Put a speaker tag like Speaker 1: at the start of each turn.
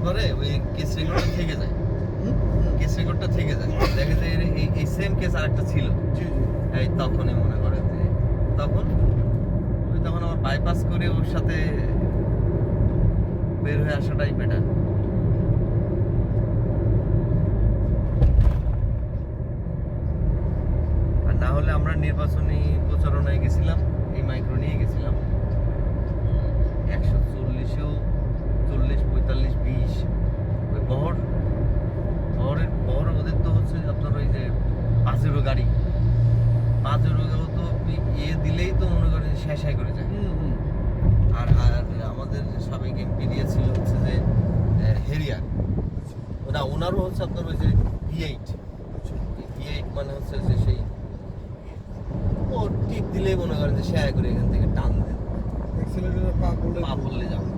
Speaker 1: পরে ওই কেস রেকর্ডটা থেকে যায়, কেস রেকর্ডটা থেকে যায়, দেখে যে এই সেম কেস আরেকটা ছিল। এই তখনই মনে করে যে তখন আমার বাইপাস করে ওর সাথে বের হয়ে আসাটাই বেটার। আর না হলে আমরা নির্বাচনী প্রচারণায় গেছিলাম, এই মাইক্রো নিয়ে গেছিলাম 140-এও 40, 45, 20 ওই বহর ওদের তো হচ্ছে আপনার ওই যে পাঁচেরও গাড়ি, পাঁচেরও তো দিলেই তো মনে করেন শেষাই করে যায়। আর আমাদের সাবেক এমপি দিয়েছিল হচ্ছে যে হেরিয়ার, ওনারও হচ্ছে আপনার ওই যে V8 মানে হচ্ছে যে সেই ও টিপ দিলেই মনে করেন যে শেয়ার করে এখান থেকে টান দেন, পা পড়লে যাবে।